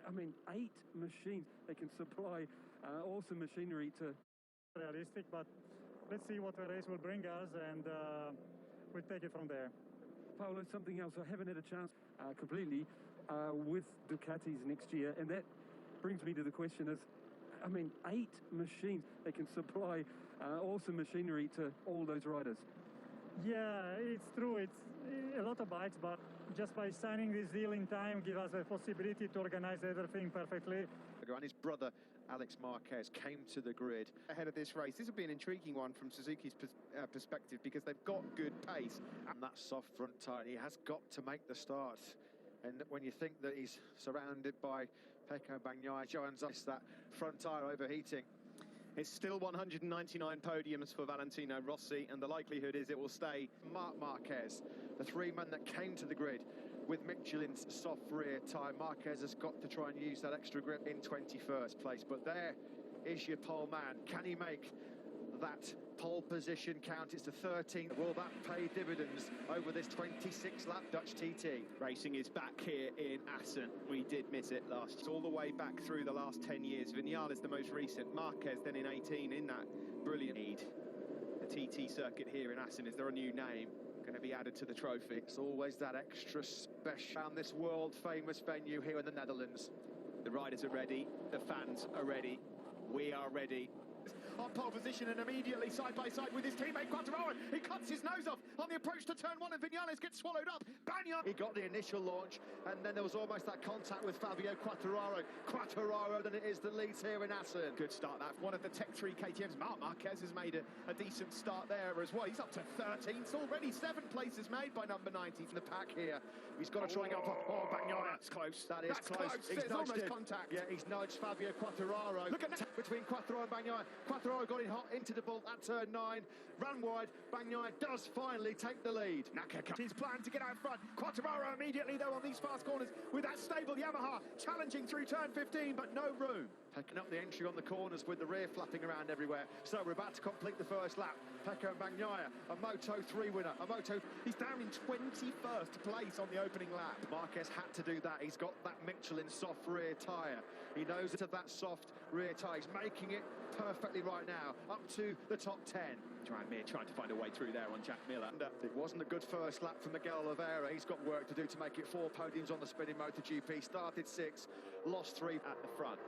I mean, 8 machines. They can supply awesome machinery to... Realistic, but let's see what the race will bring us, and we'll take it from there. Paolo, something else. I haven't had a chance completely with Ducatis next year, and that brings me to the question is, I mean, 8 machines. They can supply awesome machinery to all those riders. Yeah, it's true. It's a lot of bikes, but just by signing this deal in time, give us a possibility to organize everything perfectly. And his brother, Alex Marquez, came to the grid ahead of this race. This will be an intriguing one from Suzuki's perspective, because they've got good pace. And that soft front tyre, he has got to make the start. And when you think that he's surrounded by Pecco Bagnaia, Johan Zis, that front tyre overheating. It's still 199 podiums for Valentino Rossi, and the likelihood is it will stay. Marc Marquez, the 3 men that came to the grid with Michelin's soft rear tyre. Marquez has got to try and use that extra grip in 21st place, but there is your pole man. Can he make that pole position count? It's the 13th. Will that pay dividends over this 26-lap Dutch TT? Racing is back here in Assen. We did miss it last year. All the way back through the last 10 years. Vinales the most recent. Marquez then in 18 in that brilliant lead. The TT circuit here in Assen, is there a new name going to be added to the trophy? It's always that extra special around this world-famous venue here in the Netherlands. The riders are ready. The fans are ready. We are ready. On pole position and immediately side by side with his teammate Quartararo. He cuts his nose off on the approach to turn 1, and Vinales gets swallowed up. Bagnaia. He got the initial launch, and then there was almost that contact with Fabio Quartararo. Quartararo then it is that leads here in Assen. Good start, that. One of the Tech 3 KTMs. Marc Marquez has made a decent start there as well. He's up to 13th already. 7 places made by number 90 from the pack here. He's got to try and go for... Oh, Bagnaia. That's close. That's close. There's almost contact. Yeah, he's nudged Fabio Quartararo. Look at that. Between Quartararo and Bagnaia. Quartararo got in hot into the bolt at turn 9, ran wide. Bagnaia does finally take the lead. Naka his plan to get out front. Quartararo immediately though on these fast corners with that stable Yamaha challenging through turn 15, but no room. Picking up the entry on the corners with the rear flapping around everywhere. So we're about to complete the first lap. Pecco Bagnaia, a Moto3 winner. He's down in 21st place on the opening lap. Marquez had to do that. He's got that Michelin soft rear tyre. He knows of that soft rear tyre. He's making it perfectly right now, up to the top 10. Trying to find a way through there on Jack Miller. It wasn't a good first lap from Miguel Oliveira. He's got work to do to make it 4 podiums on the spinning MotoGP. Started 6, lost 3 at the front.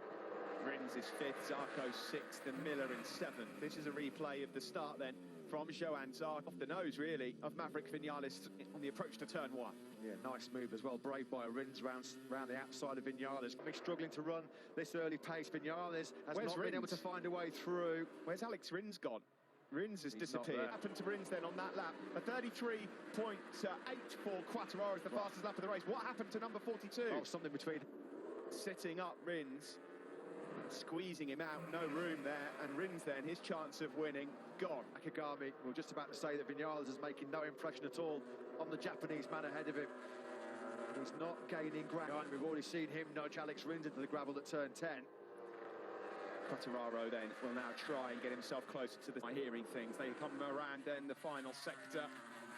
Rins is 5th, Zarco 6th, and Miller in 7th. This is a replay of the start then from Johan Zarco, off the nose really of Maverick Vinales on the approach to turn 1. Yeah, nice move as well, brave by Rins round the outside of Vinales. He's struggling to run this early pace. Vinales has not been able to find a way through. Where's Alex Rins gone? Rins has disappeared. What happened to Rins then on that lap? A 33.8 for Quartararo is the fastest lap of the race. What happened to number 42? Oh, something between. Sitting up Rins, squeezing him out, no room there, and Rins then, his chance of winning, gone. Nakagami, we were just about to say that Vinales is making no impression at all on the Japanese man ahead of him. He's not gaining ground. We've already seen him nudge Alex Rins into the gravel at turn 10. Quartararo then will now try and get himself closer to the hearing things. They come around then the final sector,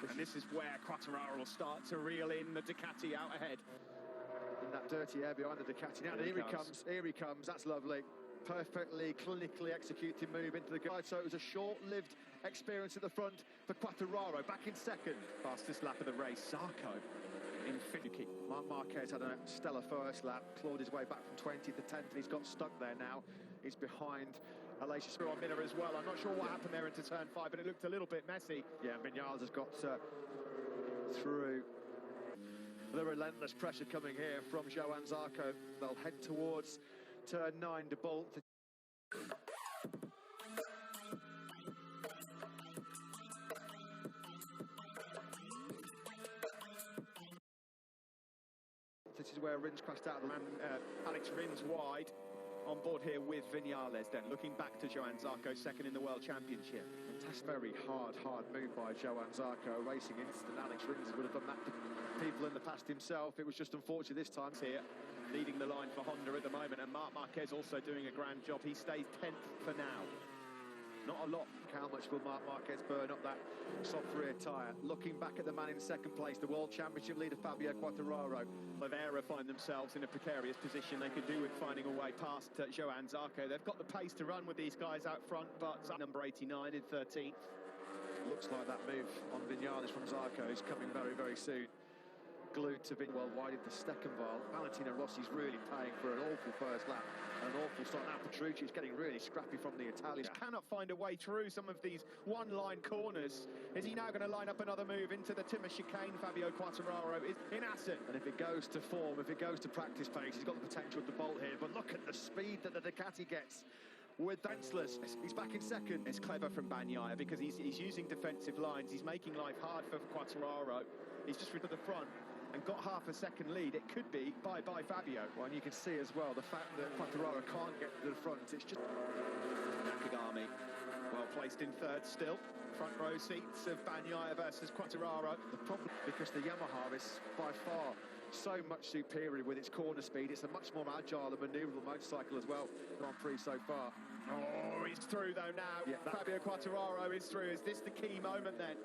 and this is where Quartararo will start to reel in the Ducati out ahead. In that dirty air behind the Ducati. Now here he comes, that's lovely. Perfectly, clinically executed move into the guide. So it was a short-lived experience at the front for Quartararo, back in 2nd. Fastest lap of the race, Zarco in 5th. Marc Marquez had a stellar first lap, clawed his way back from 20th to 10th. He's got stuck there now. He's behind Aleix on Miller as well. I'm not sure what happened there into turn 5, but it looked a little bit messy. Yeah, Vinales has got through. The relentless pressure coming here from Johan Zarco. They'll head towards turn 9 to bolt. This is where Rins crashed out of the man. Alex Rins wide on board here with Vinales then, looking back to Johan Zarco, 2nd in the World Championship. That's very hard move by Johan Zarco, racing instant. Alex Rins would have done that to people in the past himself. It was just unfortunate this time. Here, leading the line for Honda at the moment, and Marc Marquez also doing a grand job. He stays 10th for now. Not a lot. How much will Marc Marquez burn up that soft rear tyre? Looking back at the man in second place, the World Championship leader Fabio Quartararo. Oliveira find themselves in a precarious position. They could do with finding a way past Johan Zarco. They've got the pace to run with these guys out front, but number 89 in 13th. Looks like that move on Vinales from Zarco is coming very, very soon. Glued to well wide into Steckenval. Valentino Rossi's really paying for an awful first lap. An awful start. Now Petrucci is getting really scrappy from the Italians. Cannot find a way through some of these one-line corners. Is he now going to line up another move into the Timmer chicane? Fabio Quartararo is in Assen. And if it goes to form, if it goes to practice pace, he's got the potential to bolt here. But look at the speed that the Ducati gets with Venslers. He's back in second. It's clever from Bagnaia because he's using defensive lines. He's making life hard for Quartararo. He's just rid of the front and got half a second lead. It could be bye-bye Fabio. Well, and you can see as well the fact that Quartararo can't get to the front. It's just Nakagami, well placed in third still. Front row seats of Bagnaia versus Quartararo. The problem, because the Yamaha is by far so much superior with its corner speed. It's a much more agile and manoeuvrable motorcycle as well. Grand Prix so far. Oh, he's through though now. Yeah, Fabio Quartararo is through. Is this the key moment then?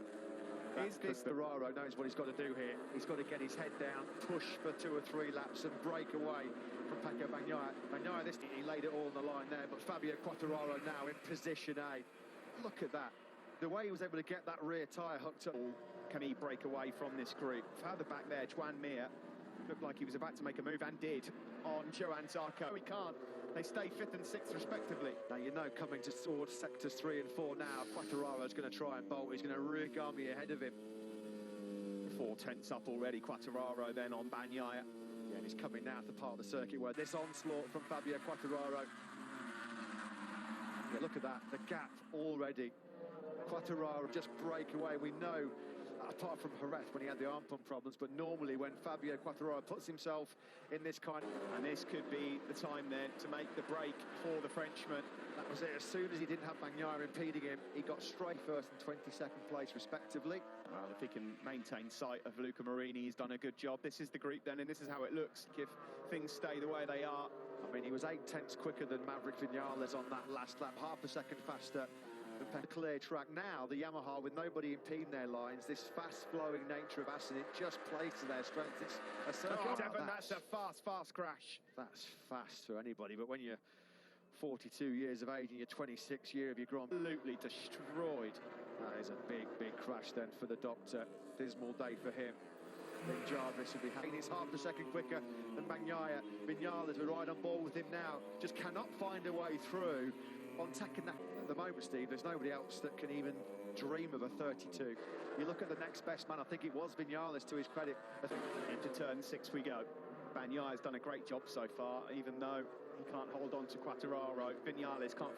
Is this Quartararo knows what he's got to do here. He's got to get his head down, push for 2 or 3 laps and break away from Pecco Bagnaia. Bagnaia, he laid it all on the line there, but Fabio Quartararo now in position A. Look at that. The way he was able to get that rear tyre hooked up. Can he break away from this group? Further back there, Juan Mir looked like he was about to make a move and did on Johan Zarco. He can't. They stay 5th and 6th respectively. Now you know coming towards sectors 3 and 4 now, Quartararo's going to try and bolt. He's going to Rigami ahead of him. 4 tenths up already. Quartararo then on Bagnaia. Yeah, and he's coming now to the part of the circuit where this onslaught from Fabio Quartararo. Yeah, look at that, the gap already. Quartararo just break away. We know, apart from Jerez when he had the arm pump problems, but normally when Fabio Quartararo puts himself in this kind of... And this could be the time then to make the break for the Frenchman. That was it. As soon as he didn't have Bagnaia impeding him, he got straight first and 22nd place respectively. Well, if he can maintain sight of Luca Marini, he's done a good job. This is the group then, and this is how it looks if things stay the way they are. I mean, he was 8 tenths quicker than Maverick Vinales on that last lap, half a second faster. A clear track now, the Yamaha with nobody impeding their lines, this fast-flowing nature of Assen, it just plays to their strengths. It's a circuit. That's a fast crash. That's fast for anybody, but when you're 42 years of age and you're 26 year of your Grand Prix, absolutely destroyed. That is a big crash then for the doctor. Dismal day for him. Then Jarvis will be having. He's half a second quicker than Bagnaia. Vinales, we're right on board with him now. Just cannot find a way through on taking that. At the moment, Steve, there's nobody else that can even dream of a 32. You look at the next best man, I think it was Vinales to his credit. Into turn 6 we go. Bagnaia's done a great job so far, even though he can't hold on to Quartararo. Vinales can't.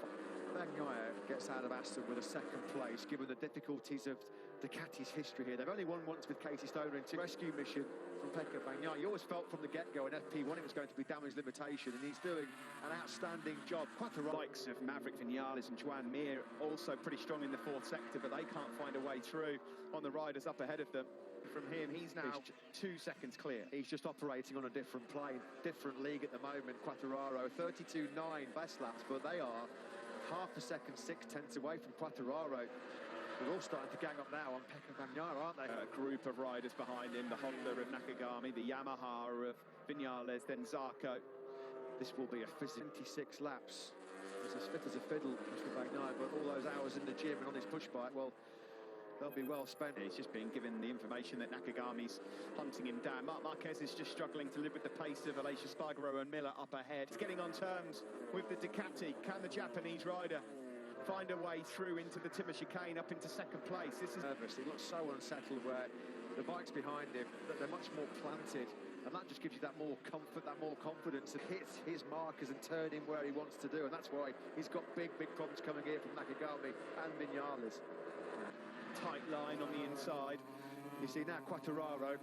Bagnaia gets out of Aston with a 2nd place, given the difficulties of Ducati's history here. They've only won once with Casey Stoner into rescue mission from Pecco Bagnaia. You always felt from the get-go in FP1 it was going to be damage limitation, and he's doing an outstanding job. Quartararo, likes of Maverick Vinales and Juan Mir, also pretty strong in the 4th sector, but they can't find a way through on the riders up ahead of them. From him, he's now 2 seconds clear. He's just operating on a different plane, different league at the moment. Quartararo, 32.9 best laps, but they are half a second, 6 tenths away from Quartararo. They're all starting to gang up now on Pecco Bagnaia, aren't they? A group of riders behind him, the Honda of Nakagami, the Yamaha of Vinales, then Zarco. This will be a 26 laps. It's as fit as a fiddle, Mr. Bagnaia, but all those hours in the gym and on his push bike, well, they'll be well spent. He's just been given the information that Nakagami's hunting him down. Marc Marquez is just struggling to live with the pace of Aleix Espargaro and Miller up ahead. He's getting on terms with the Ducati. Can the Japanese rider find a way through into the Timmer chicane up into 2nd place? This is nervous. He looks so unsettled where the bike's behind him, that they're much more planted, and that just gives you that more comfort, that more confidence, and hits his markers and turn him where he wants to do, and that's why he's got big problems coming here from Nakagami and Vinales. Tight line on the inside. You see now Quartararo,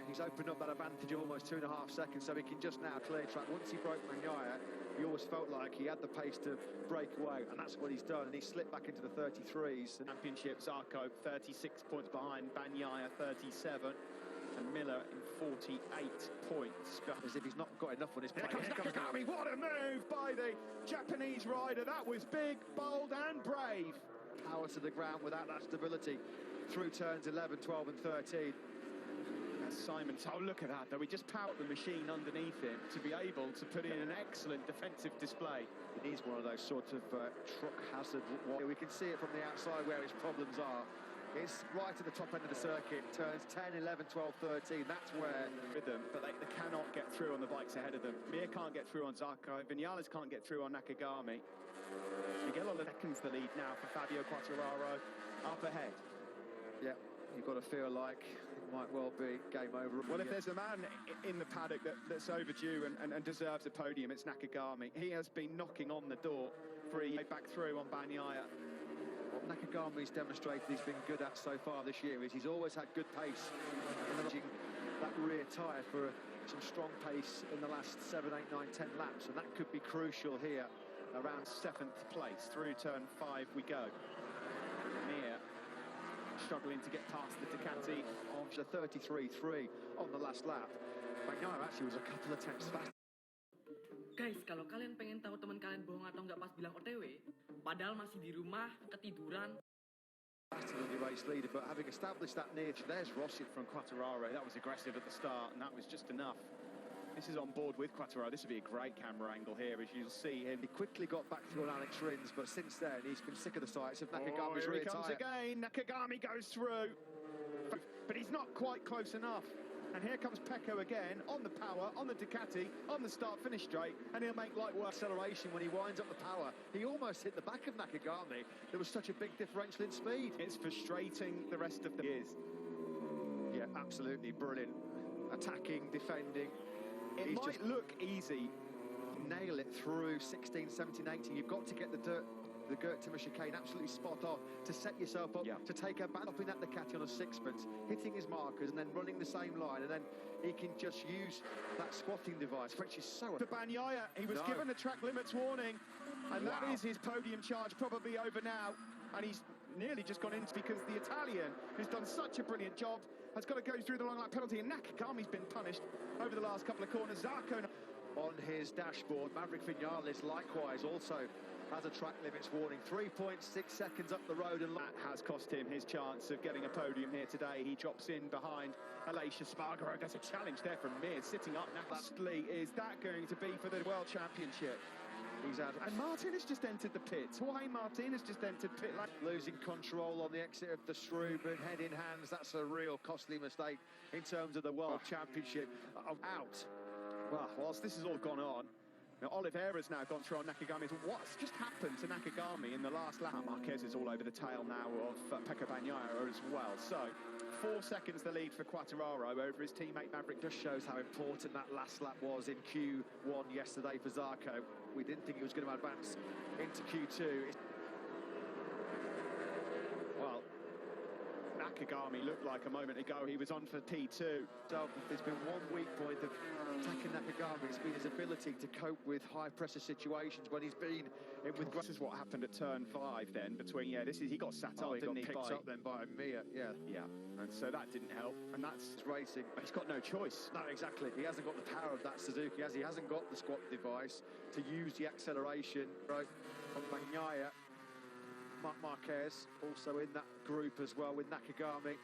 he's opened up that advantage of almost 2.5 seconds, so he can just now clear track. Once he broke Bagnaia, he always felt like he had the pace to break away, and that's what he's done, and he slipped back into the 33s. Championship, Zarco 36 points behind, Bagnaia 37, and Miller in 48 points. As if he's not got enough on his plate. Here comes Nakagami, what a move by the Japanese rider. That was big, bold and brave. Power to the ground without that stability through turns 11, 12 and 13. Simon, oh look at that though, he just powered the machine underneath him to be able to put in an excellent defensive display. It is one of those sort of truck hazard. We can see it from the outside where his problems are. It's right at the top end of the circuit, turns 10, 11, 12, 13, that's where... With them, but they cannot get through on the bikes ahead of them. Mir can't get through on Zarco, Vinales can't get through on Nakagami. Miguel Oliveira's the lead now for Fabio Quartararo, up ahead. Yeah, you've got to feel like it might well be game over. Well, if there's a man in the paddock that's overdue and deserves a podium, it's Nakagami. He has been knocking on the door for a back through on Bagnaia. What Nakagami's demonstrated he's been good at so far this year is he's always had good pace. That rear tyre for some strong pace in the last 7, 8, 9, 10 laps, and that could be crucial here. Around 7th place, through turn 5 we go. Mir struggling to get past the Ducati. Onto 33.3 on the last lap. Bagnaia actually was a couple of tenths fast. Guys, kalau kalian pengen tahu teman kalian bohong atau nggak pas bilang OTW, padahal masih di rumah, ketiduran. Faster than the race leader, but having established that near, there's Rossi from Quartararo. That was aggressive at the start, and that was just enough. This is on board with Quartararo. This would be a great camera angle here, as you'll see him. He quickly got back through on Alex Rins, but since then he's been sick of the sights of Nakagami's rear tyre. Here he comes again. Nakagami goes through, but he's not quite close enough. And here comes Pecco again, on the power, on the Ducati, on the start-finish straight, and he'll make light work. Acceleration when he winds up the power. He almost hit the back of Nakagami. There was such a big differential in speed. It's frustrating the rest of the years. Yeah, absolutely brilliant. Attacking, defending. It might look easy. Nail it through 16, 17, 18. You've got to get the Gert Timmer chicane absolutely spot on to set yourself up to take a back up in that Ducati on a sixpence, hitting his markers and then running the same line, and then he can just use that squatting device, which is so... For Bagnaia, he was given a track limits warning, and that is his podium charge probably over now, and he's nearly just gone into because the Italian, who's done such a brilliant job, has got to go through the long lap penalty, and Nakagami's been punished over the last couple of corners. Zarco on his dashboard. Maverick Vinales likewise also has a track limits warning. 3.6 seconds up the road, and that has cost him his chance of getting a podium here today. He drops in behind Aleix Espargaro. There's a challenge there from Mir, sitting up. Lastly, is that going to be for the World Championship? He's out. And Martin has just entered the pits. Jorge Martin has just entered pit lane. Losing control on the exit of the Strubben, head in hands. That's a real costly mistake in terms of the World Championship. Out. Well, whilst this has all gone on, now Oliveira's now gone through on Nakagami. What's just happened to Nakagami in the last lap? Marquez is all over the tail now of Pecco Bagnaia as well. So, 4 seconds the lead for Quartararo over his teammate Maverick. Just shows how important that last lap was in Q1 yesterday for Zarco. We didn't think he was going to advance into Q2. Well, Nakagami looked like a moment ago he was on for P2. So there's been one weak point of attacking Nakagami. It's been his ability to cope with high-pressure situations when he's been in with... This is what happened at turn 5 then, between, he got sat up, he didn't got he? picked up then by Mir, Yeah, and so that didn't help, and that's racing. But he's got no choice. No, exactly. He hasn't got the power of that Suzuki, he hasn't got the squat device to use the acceleration, right, from Bagnaia. Marquez also in that group as well with Nakagami.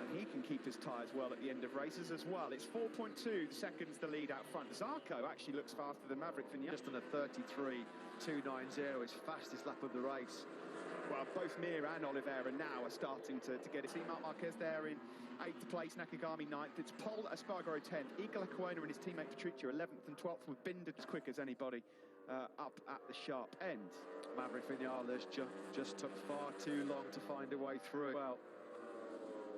And he can keep his tyres well at the end of races as well. It's 4.2 seconds the lead out front. Zarco actually looks faster than Maverick Vinales. Just on a 33.290, his fastest lap of the race. Well, both Mir and Oliveira now are starting to get it. See Marc Marquez there in 8th place, Nakagami 9th. It's Pol Espargaro 10th, Igor Lecuona and his teammate Petruccio 11th and 12th, with Binder as quick as anybody up at the sharp end. Maverick Vinales just took far too long to find a way through. Well,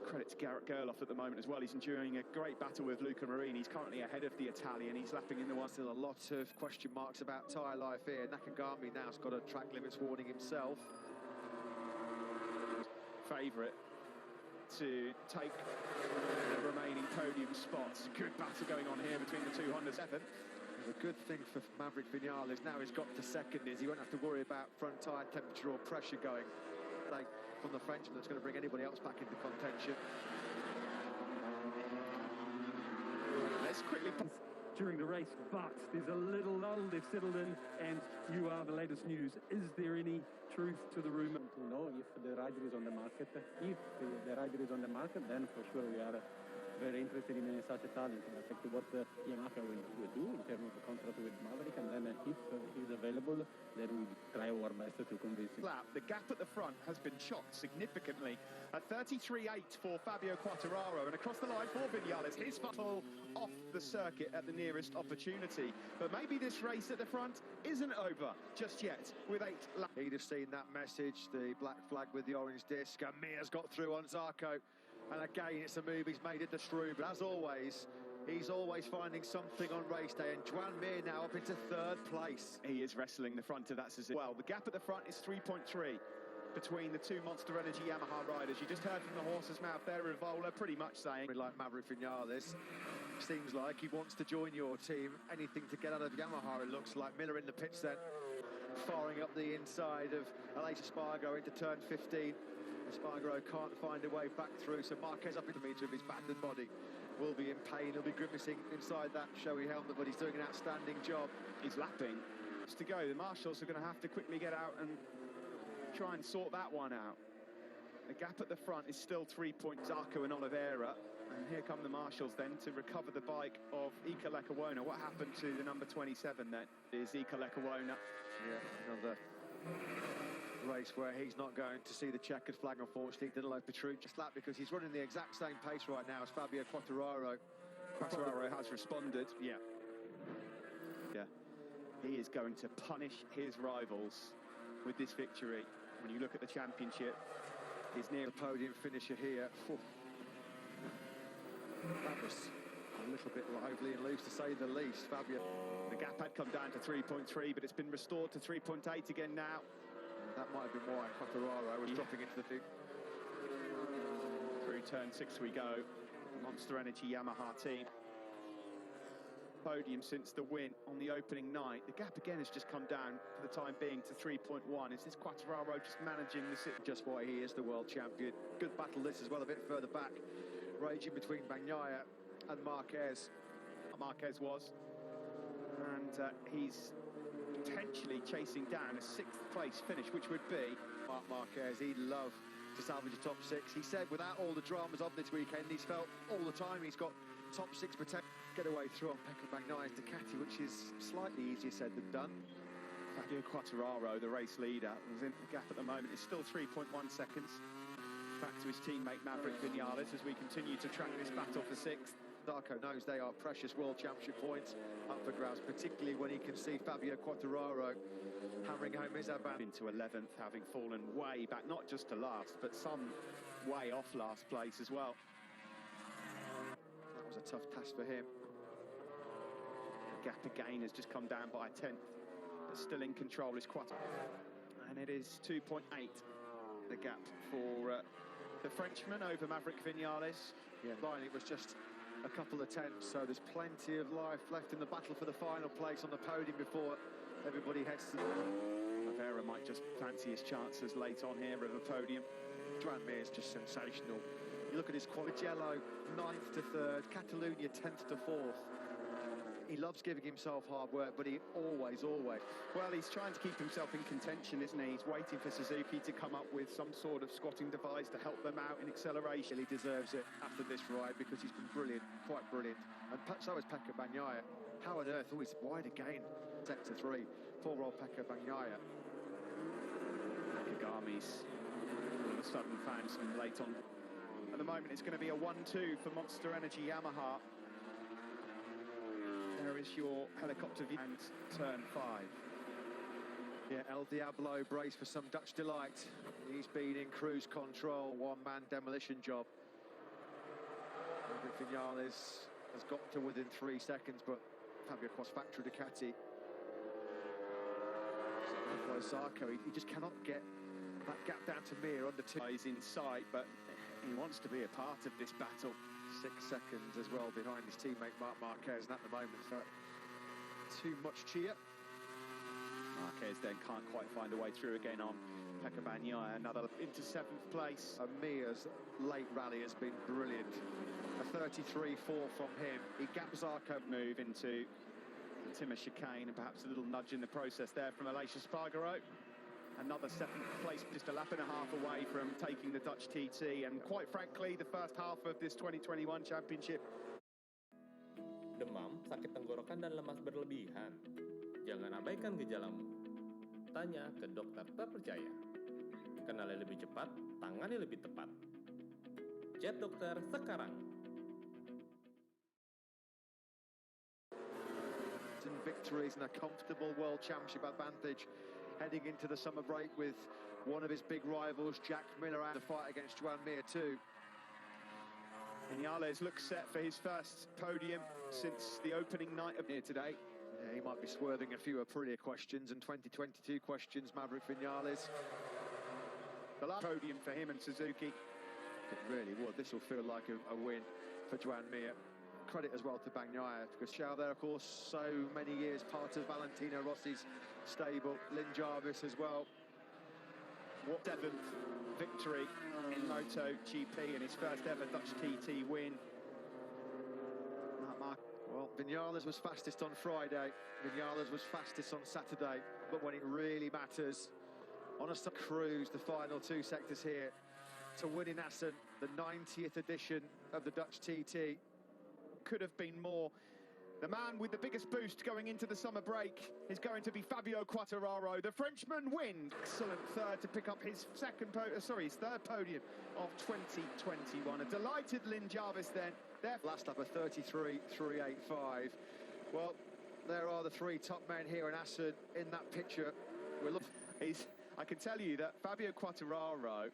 credit to Garrett Gerloff at the moment as well. He's enduring a great battle with Luca Marini. He's currently ahead of the Italian. He's lapping in the one. Still a lot of question marks about tyre life here. Nakagami now's got a track limits warning himself. Favourite to take the remaining podium spots. Good battle going on here between the two Hondas. The good thing for Maverick Vinales now he's got to second is he won't have to worry about front tyre temperature or pressure going from the Frenchman that's going to bring anybody else back into contention. quickly. During the race, but there's a little lull, they've settled in, and you are the latest news. Is there any truth to the rumour? To know if the rider is on the market. If the rider is on the market, then for sure we are very interested in such a talent. I think what Yamaha will do in terms of the contract with Maverick, and then if he's available, then we try our best to convince him. The gap at the front has been chopped significantly at 33.8 for Fabio Quartararo, and across the line for Vinales. His pull off the circuit at the nearest opportunity. But maybe this race at the front isn't over just yet with 8 laps. He'd have seen that message, the black flag with the orange disc, and Mir's got through on Zarco. And again, it's a move he's made at the Stroud. But as always, he's always finding something on race day. And Joan Mir now up into 3rd place. He is wrestling the front of that Suzuki. Well, the gap at the front is 3.3 between the two Monster Energy Yamaha riders. You just heard from the horse's mouth there, Rivola pretty much saying, Like Maverick Vinales, seems like he wants to join your team. Anything to get out of Yamaha, it looks like. Miller in the pits then, firing up the inside of Aleix Espargaro into turn 15. Espargaro can't find a way back through, so Marquez up into the meter of his battered body will be in pain. He'll be grimacing inside that showy helmet, but he's doing an outstanding job. He's lapping. It's to go. The marshals are going to have to quickly get out and try and sort that one out. The gap at the front is still 3 points. Zarco and Oliveira, and here come the marshals then to recover the bike of Iker Lecuona. What happened to the number 27 then? Is Iker Lecuona. Yeah, another race where he's not going to see the checkered flag, unfortunately. Danilo Petrucci just lap because he's running the exact same pace right now as Fabio Quartararo. Quartararo has responded. Yeah. He is going to punish his rivals with this victory. When you look at the championship, he's near the podium finisher here. That was a little bit lively and loose, to say the least. Fabio. The gap had come down to 3.3, but it's been restored to 3.8 again now. That might have been why Quartararo was dropping into the thing. Through turn 6 we go. Monster Energy Yamaha team. Podium since the win on the opening night. The gap again has just come down for the time being to 3.1. Is this Quartararo just managing this? Just why he is the world champion. Good battle this as well, a bit further back. Raging between Bagnaia and Marquez. Marquez was. And he's potentially chasing down a 6th place finish, which would be Marc Marquez. He'd love to salvage a top 6. He said without all the dramas of this weekend, he's felt all the time he's got top 6 potential. Get away through on Pecco Bagnaia's Ducati, which is slightly easier said than done. Fabio Quartararo, the race leader, was in the gap at the moment. It's still 3.1 seconds. Back to his teammate Maverick Vinales as we continue to track this battle for 6th. Zarco knows they are precious World Championship points up for grabs, particularly when he can see Fabio Quartararo hammering home his advantage. Into 11th, having fallen way back, not just to last, but some way off last place as well. That was a tough task for him. The gap again has just come down by a 10th, but still in control is Quartararo. And it is 2.8, the gap for the Frenchman over Maverick Vinales. Yeah, Ryan, it was just a couple of tenths, so there's plenty of life left in the battle for the final place on the podium before everybody heads to the... Oliveira might just fancy his chances late on here of a podium. Joan Mir is just sensational. You look at his quality. Jello, 9th to 3rd, Catalunya 10th to 4th. He loves giving himself hard work, but he always... Well, he's trying to keep himself in contention, isn't he? He's waiting for Suzuki to come up with some sort of squatting device to help them out in acceleration. He deserves it after this ride because he's been brilliant, quite brilliant. And so is Pecco Bagnaia. How on earth? Oh, he's wide again. Sector 3. Poor old Pecco Bagnaia. Nakagami's all of a sudden found some late on. At the moment, it's going to be a 1-2 for Monster Energy Yamaha. There is your helicopter view and turn 5. Yeah, El Diablo brace for some Dutch delight. He's been in cruise control, one-man demolition job. Maverick Vinales has got to within 3 seconds, but Fabio Quartararo factory Ducati. Zarco, he just cannot get that gap down to Mir under 2. He's in sight, but he wants to be a part of this battle. 6 seconds as well behind his teammate Marc Marquez, and at the moment, too much cheer. Marquez then can't quite find a way through again on Pecco Bagnaia, another into 7th place. Mia's late rally has been brilliant. A 33.4 from him. He gaps Zarco. Move into the Timmer chicane, and perhaps a little nudge in the process there from Aleix Espargaro. Another 7th place, just a lap and a half away from taking the Dutch TT, and quite frankly, the first half of this 2021 championship. Demam, sakit tenggorokan, dan lemas berlebihan. Jangan abaikan gejalamu. Tanya ke dokter terpercaya. Kenali lebih cepat, tangani lebih tepat. Chat dokter sekarang. Victories and a comfortable World Championship advantage heading into the summer break with one of his big rivals, Jack Miller, out to fight against Joan Mir too. Vinales looks set for his first podium since the opening night of here today. Yeah, he might be swerving a few Aprilia questions and 2022 questions, Maverick Vinales. The last podium for him and Suzuki. It really would. This will feel like a win for Joan Mir. Credit as well to Bagnaia, because Shao there, of course, so many years part of Valentino Rossi's stable. Lynn Jarvis as well. What 7th victory in MotoGP and his first ever Dutch TT win. Well, Vinales was fastest on Friday. Vinales was fastest on Saturday. But when it really matters, on a cruise, the final 2 sectors here, to win in Assen, the 90th edition of the Dutch TT. Could have been more. The man with the biggest boost going into the summer break is going to be Fabio Quartararo. The Frenchman wins. Excellent third to pick up his his third podium of 2021. A delighted Lynn Jarvis then. Last up a 33.385. Well, there are the 3 top men here in Assen in that picture. I can tell you that Fabio Quartararo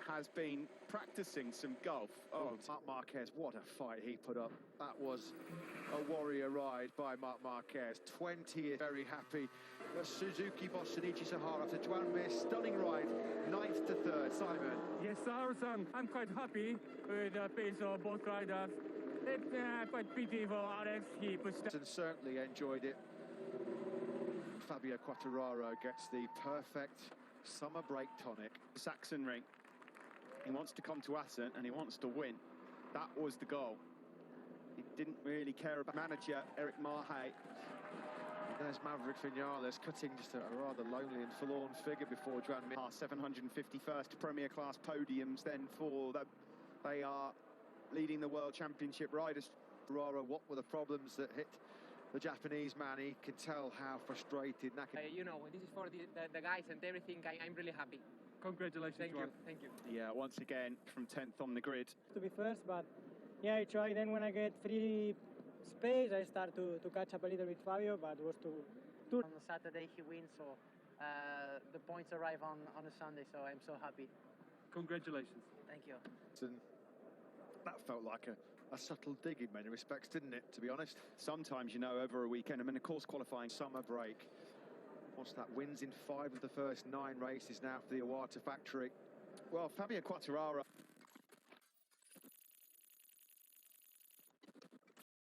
has been practicing some golf. Oh, Marc Marquez, what a fight he put up. That was a warrior ride by Marc Marquez. 20th, very happy. Suzuki boss Shinichi Sahara after Joan Mir, stunning ride, 9th to 3rd. Simon. Yes, sir, I'm quite happy with the pace of both riders. It's quite pity for Alex. He pushed. And certainly enjoyed it. Fabio Quartararo gets the perfect summer break tonic. Saxon ring. He wants to come to Assen and he wants to win. That was the goal. He didn't really care about manager Eric Marhay. There's Maverick Vinales cutting just a rather lonely and forlorn figure before Joan Mir. 751st Premier Class podiums then for them. They are leading the World Championship riders. What were the problems that hit the Japanese man? He can tell how frustrated Nakajima. You know, this is for the guys and everything. I'm really happy. Congratulations, Thank you. Yeah, once again, from 10th on the grid. To be first, but yeah, I try. Then when I get free space, I start to catch up a little bit Fabio, but it was too. On Saturday he wins, so the points arrive on a Sunday, so I'm so happy. Congratulations. Thank you. And that felt like a subtle dig in many respects, didn't it, to be honest? Sometimes, you know, over a weekend, I mean, of course, qualifying Summer break. What's that? Wins in 5 of the first 9 races now for the Iwata factory. Well, Fabio Quartararo